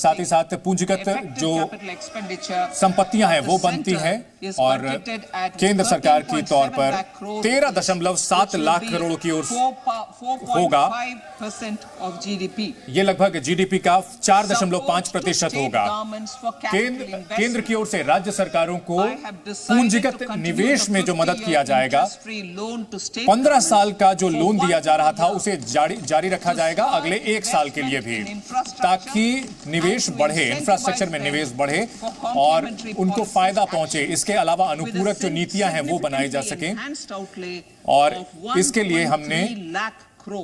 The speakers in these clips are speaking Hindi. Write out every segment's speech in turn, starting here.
साथ ही साथ पूंजीगत जो संपत्तियां हैं वो बनती हैं और केंद्र सरकार की तौर पर 13.7 लाख करोड़ की ओर होगा। ये लगभग जीडीपी का 4.5% होगा। केंद्र की ओर से राज्य सरकारों को पूंजीगत निवेश में जो मदद किया जाएगा, 15 साल का जो लोन दिया जा रहा था उसे जारी रखा जाएगा अगले 1 साल के लिए भी, ताकि निवेश बढ़े, इंफ्रास्ट्रक्चर में निवेश बढ़े और उनको फायदा पहुंचे। इसके अलावा अनुपूरक जो नीतियां हैं वो बनाई जा सकें और इसके लिए हमने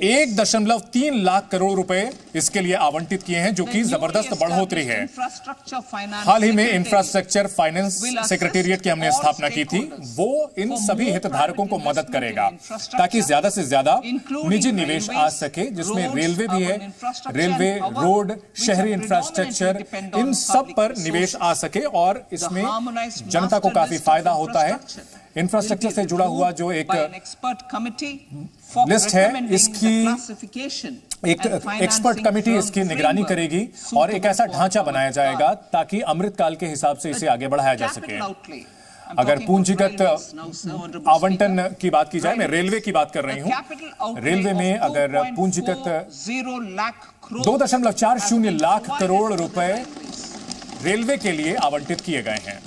1.3 लाख करोड़ रुपए इसके लिए आवंटित किए हैं, जो कि जबरदस्त बढ़ोतरी है। हाल ही में इंफ्रास्ट्रक्चर फाइनेंस सेक्रेटेरिएट की हमने स्थापना की थी। वो इन सभी हितधारकों को मदद करेगा ताकि ज्यादा से ज्यादा निजी निवेश आ सके, जिसमें रेलवे भी है। रेलवे, रोड, शहरी इंफ्रास्ट्रक्चर, इन सब पर निवेश आ सके और इसमें जनता को काफी फायदा होता है। इंफ्रास्ट्रक्चर से जुड़ा हुआ जो एक लिस्ट है, इसकी एक एक्सपर्ट कमेटी इसकी निगरानी करेगी और एक ऐसा ढांचा बनाया जाएगा ताकि अमृतकाल के हिसाब से इसे आगे बढ़ाया जा सके। अगर पूंजीगत आवंटन की बात की जाए, मैं रेलवे की बात कर रही हूं। रेलवे में अगर पूंजीगत 2.40 लाख करोड़ रुपए रेलवे के लिए आवंटित किए गए हैं।